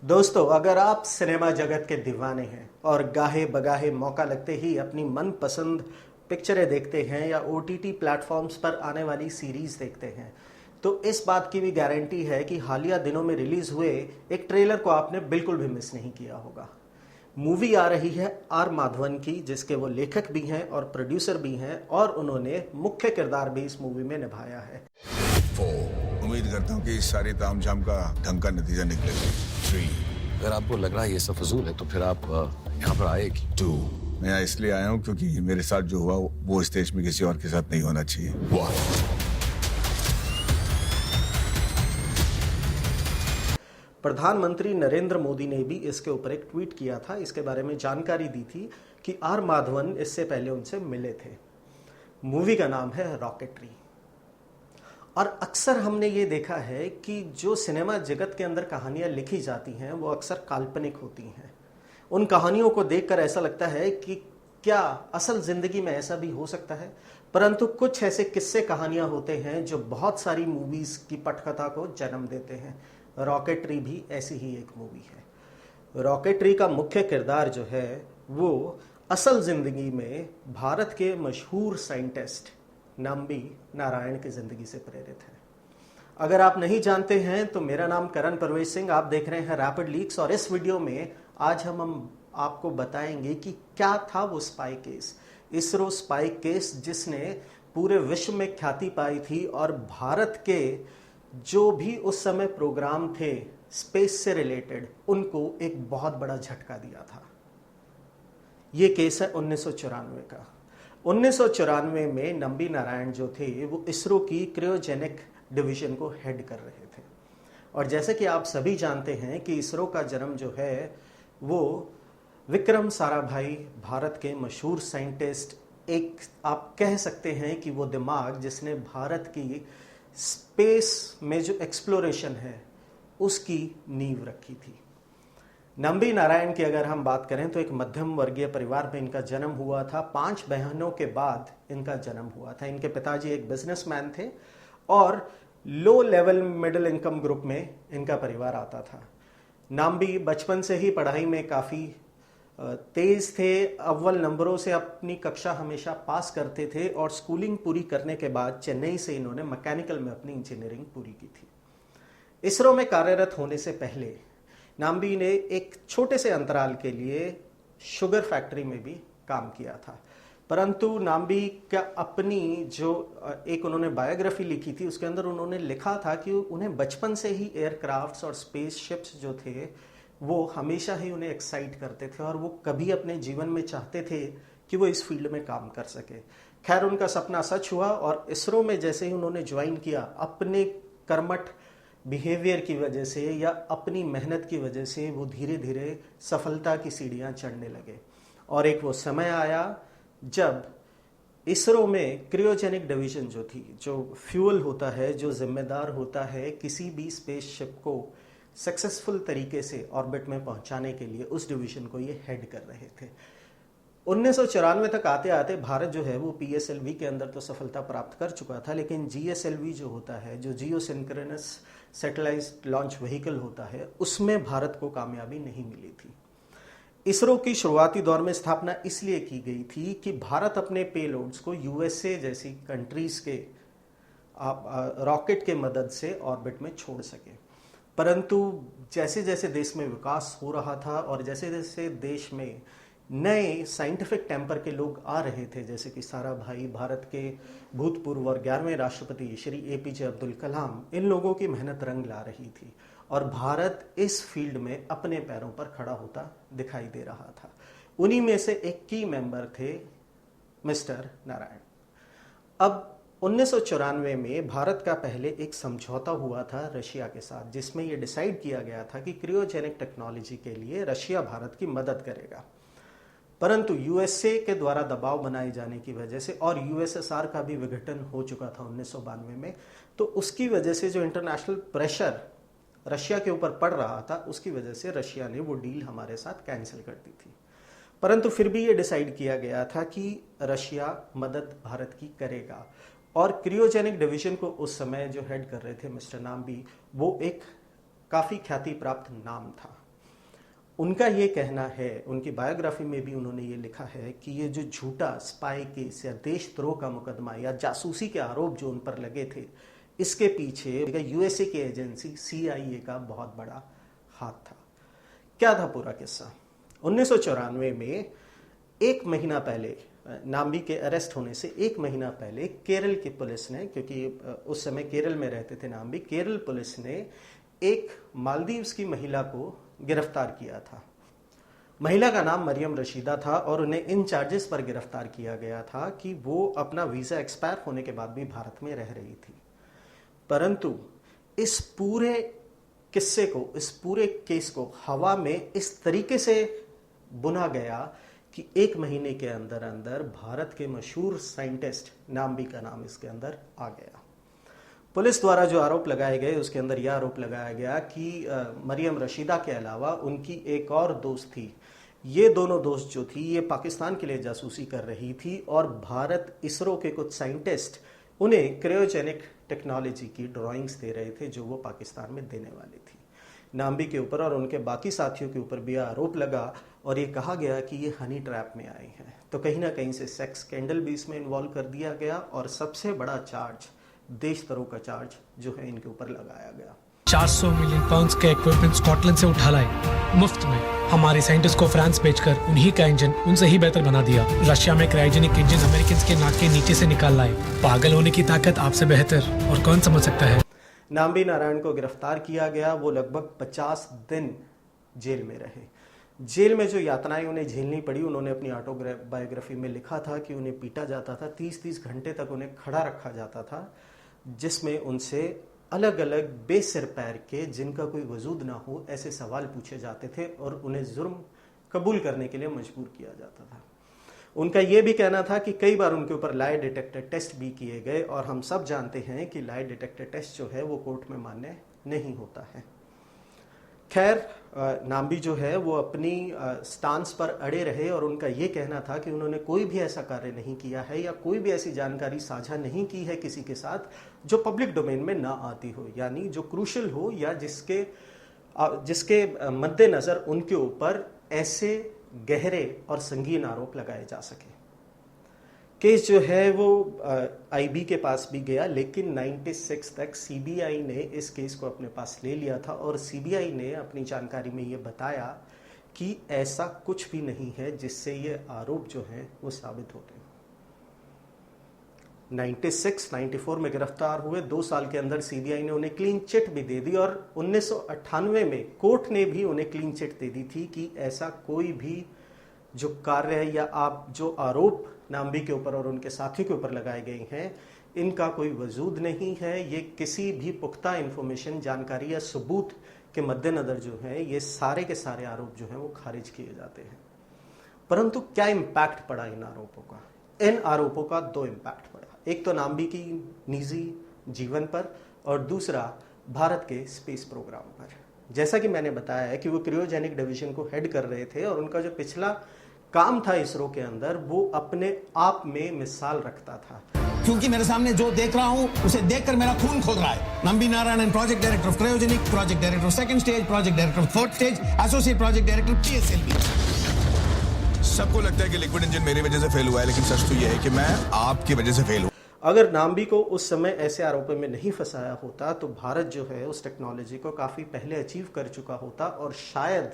दोस्तों, अगर आप सिनेमा जगत के दीवाने हैं और गाहे बगाहे मौका लगते ही अपनी मनपसंद पिक्चरें देखते हैं या ओटीटी प्लेटफॉर्म्स पर आने वाली सीरीज देखते हैं, तो इस बात की भी गारंटी है कि हालिया दिनों में रिलीज हुए एक ट्रेलर को आपने बिल्कुल भी मिस नहीं किया होगा। मूवी आ रही है आर माधवन की, जिसके वो लेखक भी हैं और प्रोड्यूसर भी हैं, और उन्होंने मुख्य किरदार भी इस मूवी में निभाया है। उम्मीद करता हूँ कि इस सारी तामझाम का ढंग का नतीजा निकलेगा। 3, अगर आपको लग रहा है ये सब फजूल है तो फिर आप यहाँ पर आए कि 2, मैं यहाँ इसलिए आया हूँ क्योंकि मेरे साथ जो हुआ वो इस देश में किसी और के साथ नहीं होना चाहिए। 1, प्रधानमंत्री नरेंद्र मोदी ने भी इसके ऊपर एक ट्वीट किया था, इसके बारे में जानकारी दी थी कि आर माधवन इससे पहले उनसे मिले थे। मूवी का नाम है रॉकेटरी। और अक्सर हमने ये देखा है कि जो सिनेमा जगत के अंदर कहानियां लिखी जाती हैं वो अक्सर काल्पनिक होती हैं। उन कहानियों को देखकर ऐसा लगता है कि क्या असल जिंदगी में ऐसा भी हो सकता है, परंतु कुछ ऐसे किस्से कहानियां होते हैं जो बहुत सारी मूवीज की पटकथा को जन्म देते हैं। रॉकेटरी भी ऐसी ही एक मूवी है। रॉकेटरी का मुख्य किरदार जो है वो असल जिंदगी में भारत के मशहूर साइंटिस्ट नंबी नारायण की जिंदगी से प्रेरित है। अगर आप नहीं जानते हैं तो मेरा नाम करण परवेश सिंह, आप देख रहे हैं रैपिड लीक्स, और इस वीडियो में आज हम आपको बताएंगे कि क्या था वो spy case, ISRO spy case, जिसने पूरे विश्व में ख्याति पाई थी और भारत के जो भी उस समय प्रोग्राम थे स्पेस से रिलेटेड, उनको एक बहुत बड़ा झटका दिया था। ये केस है 1994 का। 1994 में नंबी नारायण जो थे वो इसरो की क्रायोजेनिक डिवीजन को हेड कर रहे थे। और जैसे कि आप सभी जानते हैं कि इसरो का जन्म जो है वो विक्रम साराभाई, भारत के मशहूर साइंटिस्ट, एक आप कह सकते हैं कि वो दिमाग जिसने भारत की स्पेस में जो एक्सप्लोरेशन है उसकी नींव रखी थी। नंबी नारायण की अगर हम बात करें तो एक मध्यम वर्गीय परिवार में इनका जन्म हुआ था। 5 बहनों के बाद इनका जन्म हुआ था। इनके पिताजी एक बिजनेसमैन थे और low level middle income group में इनका परिवार आता था। नंबी बचपन से ही पढ़ाई में काफ़ी तेज थे। अव्वल नंबरों से अपनी कक्षा हमेशा पास करते थे और स्कूलिंग पूरी करने के बाद चेन्नई से इन्होंने मैकेनिकल में अपनी इंजीनियरिंग पूरी की थी। इसरो में कार्यरत होने से पहले नंबी ने एक छोटे से अंतराल के लिए शुगर फैक्ट्री में भी काम किया था, परंतु नंबी का अपनी जो एक उन्होंने बायोग्राफी लिखी थी उसके अंदर उन्होंने लिखा था कि उन्हें बचपन से ही एयरक्राफ्ट्स और स्पेस शिप्स जो थे वो हमेशा ही उन्हें एक्साइट करते थे और वो कभी अपने जीवन में चाहते थे कि वो इस फील्ड में काम कर सके। खैर, उनका सपना सच हुआ और इसरो में जैसे ही उन्होंने ज्वाइन किया, अपने कर्मठ बिहेवियर की वजह से या अपनी मेहनत की वजह से वो धीरे धीरे सफलता की सीढ़ियां चढ़ने लगे। और एक वो समय आया जब इसरो में क्रायोजेनिक डिवीजन जो थी, जो फ्यूल होता है, जो जिम्मेदार होता है किसी भी स्पेसशिप को सक्सेसफुल तरीके से ऑर्बिट में पहुंचाने के लिए, उस डिवीजन को ये हेड कर रहे थे। 1994 तक आते आते भारत जो है वो पीएसएलवी के अंदर तो सफलता प्राप्त कर चुका था, लेकिन जीएसएलवी जो होता है, जो जियो सिंक्रोनस सैटेलाइट लॉन्च व्हीकल होता है, उसमें भारत को कामयाबी नहीं मिली थी। इसरो की शुरुआती दौर में स्थापना इसलिए की गई थी कि भारत अपने पेलोड्स को यूएसए जैसी कंट्रीज के रॉकेट के मदद से ऑर्बिट में छोड़ सके। परंतु जैसे जैसे देश में विकास हो रहा था और जैसे जैसे देश में नए साइंटिफिक टेम्पर के लोग आ रहे थे, जैसे कि साराभाई, भारत के भूतपूर्व और 11वें राष्ट्रपति श्री एपीजे अब्दुल कलाम, इन लोगों की मेहनत रंग ला रही थी और भारत इस फील्ड में अपने पैरों पर खड़ा होता दिखाई दे रहा था। उन्हीं में से एक की मेंबर थे मिस्टर नारायण। अब 1994 में भारत का पहले एक समझौता हुआ था रशिया के साथ, जिसमें यह डिसाइड किया गया था कि क्रायोजेनिक टेक्नोलॉजी के लिए रशिया भारत की मदद करेगा। परंतु यूएसए के द्वारा दबाव बनाए जाने की वजह से, और यूएसएसआर का भी विघटन हो चुका था 1992 में, तो उसकी वजह से जो इंटरनेशनल प्रेशर रशिया के ऊपर पड़ रहा था, उसकी वजह से रशिया ने वो डील हमारे साथ कैंसिल कर दी थी। परंतु फिर भी ये डिसाइड किया गया था कि रशिया मदद भारत की करेगा। और क्रायोजेनिक डिवीजन को उस समय जो हेड कर रहे थे मिस्टर नाम्बी, वो एक काफ़ी ख्याति प्राप्त नाम था। उनका ये कहना है, उनकी बायोग्राफी में भी उन्होंने ये लिखा है कि ये जो झूठा स्पाई केस या देशद्रोह का मुकदमा या जासूसी के आरोप जो उन पर लगे थे, इसके पीछे यूएसए की एजेंसी CIA का बहुत बड़ा हाथ था। क्या था पूरा किस्सा? 1994 में एक महीना पहले, नाम्बी के अरेस्ट होने से एक महीना पहले केरल की पुलिस ने, क्योंकि उस समय केरल में रहते थे नाम्बी, केरल पुलिस ने एक मालदीव्स की महिला को गिरफ्तार किया था। महिला का नाम मरियम रशीदा था और उन्हें इन चार्जेस पर गिरफ्तार किया गया था कि वो अपना वीज़ा एक्सपायर होने के बाद भी भारत में रह रही थी। परंतु इस पूरे किस्से को, इस पूरे केस को हवा में इस तरीके से बुना गया कि एक महीने के अंदर अंदर भारत के मशहूर साइंटिस्ट, नाम्बी का नाम इसके अंदर आ गया। पुलिस द्वारा जो आरोप लगाए गए उसके अंदर यह आरोप लगाया गया कि मरियम रशीदा के अलावा उनकी एक और दोस्त थी। ये दोनों दोस्त जो थी ये पाकिस्तान के लिए जासूसी कर रही थी और भारत इसरो के कुछ साइंटिस्ट उन्हें क्रायोजेनिक टेक्नोलॉजी की ड्राइंग्स दे रहे थे जो वो पाकिस्तान में देने वाली थी। नाम्बी के ऊपर और उनके बाकी साथियों के ऊपर भी आरोप लगा और ये कहा गया कि ये हनी ट्रैप में आए हैं। तो कहीं ना कहीं से सेक्स स्कैंडल भी इसमें इन्वॉल्व कर दिया गया और सबसे बड़ा चार्ज, देशद्रोह का चार्ज जो है इनके ऊपर लगाया गया। 400 मिलियन पाउंड्स का इक्विपमेंट स्कॉटलैंड से उठा लाए मुफ्त में। हमारे साइंटिस्ट को फ्रांस भेजकर उन्हीं का इंजन उनसे ही बेहतर बना दिया। रशिया में क्रायोजेनिक इंजन अमेरिकन के नाक के नीचे से निकाल लाए। पागल होने की ताकत आपसे बेहतर और कौन समझ सकता है। नाम्बी नारायण को गिरफ्तार किया गया। वो लगभग 50 दिन जेल में रहे। जेल में जो यातनाएं उन्हें झेलनी पड़ी, उन्होंने अपनी ऑटोबायोग्राफी में लिखा था कि उन्हें पीटा जाता था, 30-30 घंटे तक उन्हें खड़ा रखा जाता था, जिसमें उनसे अलग अलग बेसिर पैर के, जिनका कोई वजूद ना हो, ऐसे सवाल पूछे जाते थे और उन्हें जुर्म कबूल करने के लिए मजबूर किया जाता था। उनका यह भी कहना था कि कई बार उनके ऊपर लाई डिटेक्टर टेस्ट भी किए गए और हम सब जानते हैं कि लाई डिटेक्टर टेस्ट जो है वो कोर्ट में मान्य नहीं होता है। खैर, नाम्बी जो है वो अपनी स्टांस पर अड़े रहे और उनका ये कहना था कि उन्होंने कोई भी ऐसा कार्य नहीं किया है या कोई भी ऐसी जानकारी साझा नहीं की है किसी के साथ जो पब्लिक डोमेन में ना आती हो, यानी जो क्रूशल हो या जिसके मद्देनजर उनके ऊपर ऐसे गहरे और संगीन आरोप लगाए जा सके। केस जो है वो IB के पास भी गया, लेकिन 96 तक CBI ने इस केस को अपने पास ले लिया था और CBI ने अपनी जानकारी में ये बताया कि ऐसा कुछ भी नहीं है जिससे ये आरोप जो हैं वो साबित होते हैं। 94 में गिरफ्तार हुए, 2 साल के अंदर CBI ने उन्हें क्लीन चिट भी दे दी और 1998 में कोर्ट ने भी उन्हें क्लीन चिट दे दी थी कि ऐसा कोई भी जो कार्य है या आप जो आरोप नाम्बी के ऊपर और उनके साथियों के ऊपर लगाए गए हैं, इनका कोई वजूद नहीं है। ये किसी भी पुख्ता इंफॉर्मेशन, जानकारी या सबूत के मद्देनजर जो है ये सारे के सारे आरोप जो हैं वो खारिज किए जाते हैं। परंतु क्या इम्पैक्ट पड़ा इन आरोपों का? इन आरोपों का 2 इम्पैक्ट पड़ा। एक तो नाम्बी की निजी जीवन पर और दूसरा भारत के स्पेस प्रोग्राम पर। जैसा कि मैंने बताया है कि वो क्रायोजेनिक डिवीजन को हेड कर रहे थे और उनका जो पिछला काम था इसरो के अंदर वो अपने आप में मिसाल रखता था। क्योंकि मेरे सामने जो देख रहा हूं उसे देखकर मेरा खून खोल रहा है। Nambi Narayanan, project director of cryogenic, project director of second stage, project director of fourth stage, associate project director PSLV। सबको लगता है कि लिक्विड इंजन मेरी वजह से फेल हुआ है, लेकिन सच तो यह है कि मैं आपकी वजह से फेल हुआ। अगर नाम्बी को उस समय ऐसे आरोपों में नहीं फंसाया होता तो भारत जो है उस टेक्नोलॉजी को काफ़ी पहले अचीव कर चुका होता और शायद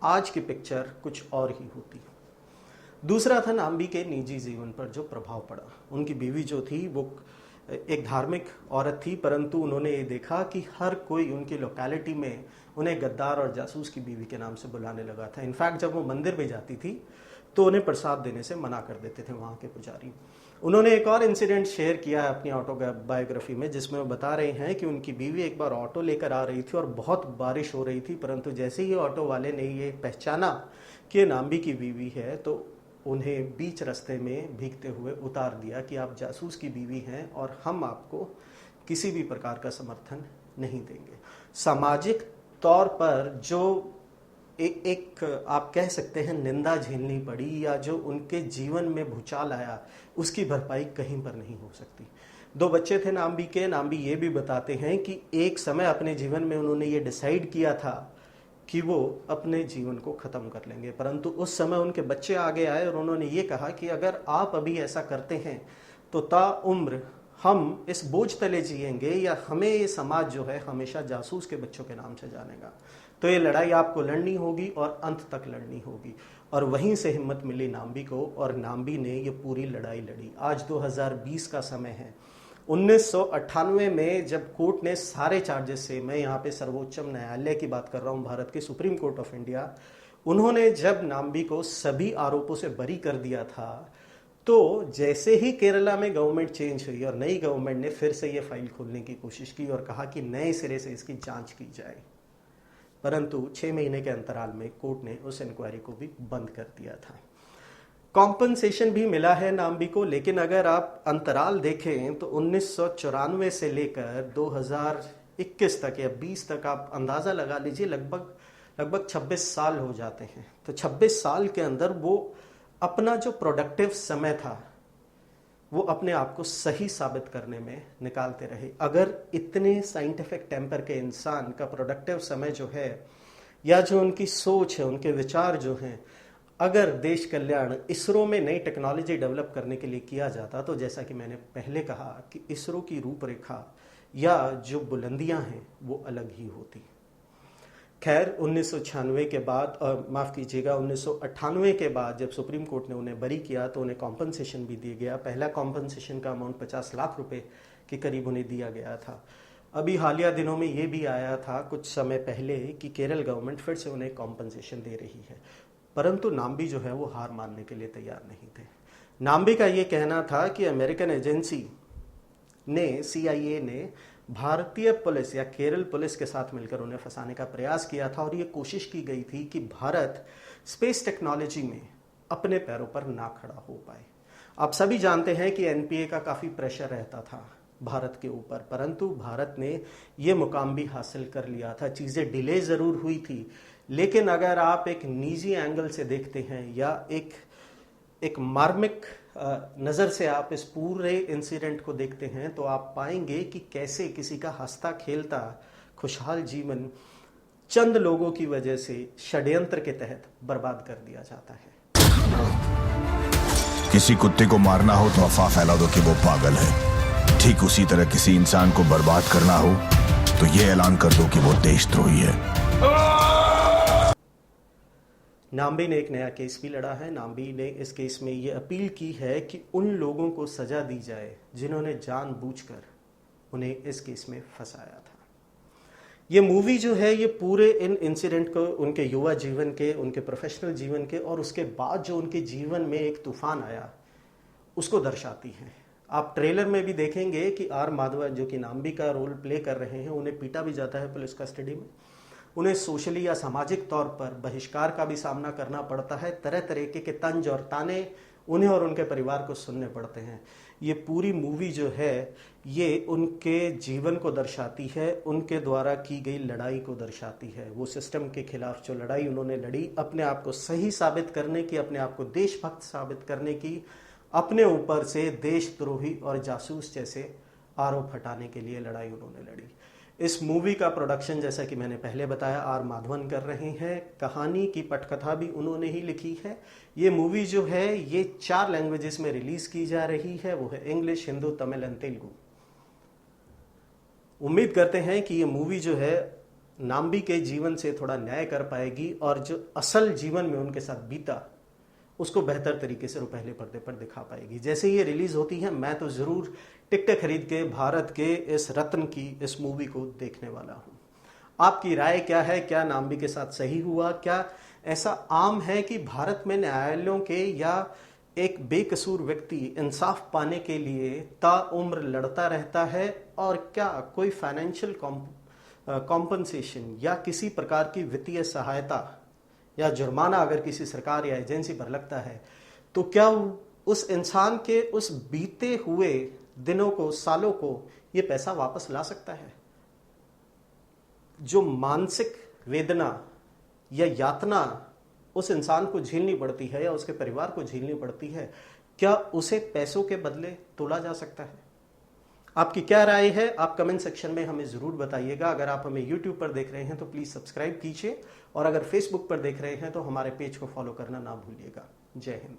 आज की पिक्चर कुछ और ही होती। दूसरा था नाम्बी के निजी जीवन पर जो प्रभाव पड़ा। उनकी बीवी जो थी वो एक धार्मिक औरत थी, परंतु उन्होंने ये देखा कि हर कोई उनकी लोकेलिटी में उन्हें गद्दार और जासूस की बीवी के नाम से बुलाने लगा था। इनफैक्ट जब वो मंदिर में जाती थी तो उन्हें प्रसाद देने से मना कर देते थे वहाँ के पुजारी। उन्होंने एक और इंसिडेंट शेयर किया है अपनी ऑटोबायोग्राफी में, जिसमें वो बता रहे हैं कि उनकी बीवी एक बार ऑटो लेकर आ रही थी और बहुत बारिश हो रही थी, परंतु जैसे ही ऑटो वाले ने ये पहचाना कि ये नाम्बी की बीवी है तो उन्हें बीच रास्ते में भीगते हुए उतार दिया कि आप जासूस की बीवी हैं और हम आपको किसी भी प्रकार का समर्थन नहीं देंगे। सामाजिक तौर पर जो एक आप कह सकते हैं निंदा झेलनी पड़ी या जो उनके जीवन में भूचाल आया, उसकी भरपाई कहीं पर नहीं हो सकती। 2 बच्चे थे नाम्बी के। नाम्बी ये भी बताते हैं कि एक समय अपने जीवन में उन्होंने ये डिसाइड किया था कि वो अपने जीवन को ख़त्म कर लेंगे। परंतु उस समय उनके बच्चे आगे आए और उन्होंने ये कहा कि अगर आप अभी ऐसा करते हैं तो ताउम्र हम इस बोझ तले जिएंगे या हमें ये समाज जो है हमेशा जासूस के बच्चों के नाम से जानेगा। तो ये लड़ाई आपको लड़नी होगी और अंत तक लड़नी होगी। और वहीं से हिम्मत मिली नाम्बी को और नाम्बी ने ये पूरी लड़ाई लड़ी। आज 2020 का समय है। 1998 में जब कोर्ट ने सारे चार्जेस से, मैं यहाँ पे सर्वोच्च न्यायालय की बात कर रहा हूँ, भारत के सुप्रीम कोर्ट ऑफ इंडिया, उन्होंने जब नाम्बी को सभी आरोपों से बरी कर दिया था, तो जैसे ही केरला में गवर्नमेंट चेंज हुई और नई गवर्नमेंट ने फिर से ये फाइल खोलने की कोशिश की और कहा कि नए सिरे से इसकी जांच की जाए, परंतु 6 महीने के अंतराल में कोर्ट ने उस इंक्वायरी को भी बंद कर दिया था। कॉम्पनसेशन भी मिला है नाम्बी को, लेकिन अगर आप अंतराल देखें तो 1994 से लेकर 2021 तक या 20 तक आप अंदाज़ा लगा लीजिए, लगभग 26 साल हो जाते हैं। तो 26 साल के अंदर वो अपना जो प्रोडक्टिव समय था वो अपने आप को सही साबित करने में निकालते रहे। अगर इतने साइंटिफिक टेम्पर के इंसान का प्रोडक्टिव समय जो है या जो उनकी सोच है, उनके विचार जो हैं, अगर देश कल्याण इसरो में नई टेक्नोलॉजी डेवलप करने के लिए किया जाता, तो जैसा कि मैंने पहले कहा कि इसरो की रूपरेखा या जो बुलंदियां हैं वो अलग ही होती। खैर 1996 के बाद, माफ़ कीजिएगा 1998 के बाद जब सुप्रीम कोर्ट ने उन्हें बरी किया तो उन्हें कॉम्पनसेशन भी दिया गया। पहला कॉम्पनसेशन का अमाउंट 50 लाख रुपए के करीब उन्हें दिया गया था। अभी हालिया दिनों में ये भी आया था कुछ समय पहले कि केरल गवर्नमेंट फिर से उन्हें कॉम्पनसेशन दे रही है, परंतु नाम्बी जो है वो हार मानने के लिए तैयार नहीं थे। नाम्बी का ये कहना था कि अमेरिकन एजेंसी ने, CIA ने भारतीय पुलिस या केरल पुलिस के साथ मिलकर उन्हें फंसाने का प्रयास किया था और ये कोशिश की गई थी कि भारत स्पेस टेक्नोलॉजी में अपने पैरों पर ना खड़ा हो पाए। आप सभी जानते हैं कि NPA का काफ़ी प्रेशर रहता था भारत के ऊपर, परंतु भारत ने ये मुकाम भी हासिल कर लिया था। चीज़ें डिले ज़रूर हुई थी, लेकिन अगर आप एक निजी एंगल से देखते हैं या एक मार्मिक नज़र से आप इस पूरे इंसिडेंट को देखते हैं, तो आप पाएंगे कि कैसे किसी का हंसता खेलता खुशहाल जीवन चंद लोगों की वजह से षड्यंत्र के तहत बर्बाद कर दिया जाता है। किसी कुत्ते को मारना हो तो अफवाह फैला दो कि वो पागल है। ठीक उसी तरह किसी इंसान को बर्बाद करना हो तो ये ऐलान कर दो कि वो देशद्रोही है। नाम्बी ने एक नया केस भी लड़ा है। नाम्बी ने इस केस में ये अपील की है कि उन लोगों को सजा दी जाए जिन्होंने जानबूझकर उन्हें इस केस में फंसाया था। ये मूवी जो है ये पूरे इन इंसिडेंट को, उनके युवा जीवन के, उनके प्रोफेशनल जीवन के और उसके बाद जो उनके जीवन में एक तूफान आया उसको दर्शाती है। आप ट्रेलर में भी देखेंगे कि आर माधवन जो कि नाम्बी का रोल प्ले कर रहे हैं, उन्हें पीटा भी जाता है पुलिस कस्टडी में, उन्हें सोशली या सामाजिक तौर पर बहिष्कार का भी सामना करना पड़ता है। तरह तरीके के तंज और ताने उन्हें और उनके परिवार को सुनने पड़ते हैं। ये पूरी मूवी जो है ये उनके जीवन को दर्शाती है, उनके द्वारा की गई लड़ाई को दर्शाती है। वो सिस्टम के खिलाफ जो लड़ाई उन्होंने लड़ी, अपने आप को सही साबित करने की, अपने आप को देशभक्त साबित करने की, अपने ऊपर से देशद्रोही और जासूस जैसे आरोप हटाने के लिए लड़ाई उन्होंने लड़ी। इस मूवी का प्रोडक्शन, जैसा कि मैंने पहले बताया, आर माधवन कर रहे हैं। कहानी की पटकथा भी उन्होंने ही लिखी है। ये मूवी जो है ये 4 लैंग्वेजेस में रिलीज की जा रही है, वो है इंग्लिश, हिंदू, तमिल एंड तेलुगु। उम्मीद करते हैं कि ये मूवी जो है नाम्बी के जीवन से थोड़ा न्याय कर पाएगी और जो असल जीवन में उनके साथ बीता उसको बेहतर तरीके से पहले पर्दे पर दिखा पाएगी। जैसे ये रिलीज होती है मैं तो ज़रूर टिकटें खरीद के भारत के इस रत्न की इस मूवी को देखने वाला हूँ। आपकी राय क्या है? क्या नाम्बी के साथ सही हुआ? क्या ऐसा आम है कि भारत में न्यायालयों के या एक बेकसूर व्यक्ति इंसाफ पाने के लिए ताउम्र लड़ता रहता है? और क्या कोई फाइनेंशियल कॉम्पनसेशन या किसी प्रकार की वित्तीय सहायता या जुर्माना अगर किसी सरकार या एजेंसी पर लगता है तो क्या उस इंसान के उस बीते हुए दिनों को, सालों को ये पैसा वापस ला सकता है? जो मानसिक वेदना या यातना उस इंसान को झेलनी पड़ती है या उसके परिवार को झेलनी पड़ती है, क्या उसे पैसों के बदले तोला जा सकता है? आपकी क्या राय है आप कमेंट सेक्शन में हमें ज़रूर बताइएगा। अगर आप हमें यूट्यूब पर देख रहे हैं तो प्लीज़ सब्सक्राइब कीजिए और अगर फेसबुक पर देख रहे हैं तो हमारे पेज को फॉलो करना ना भूलिएगा। जय हिंद।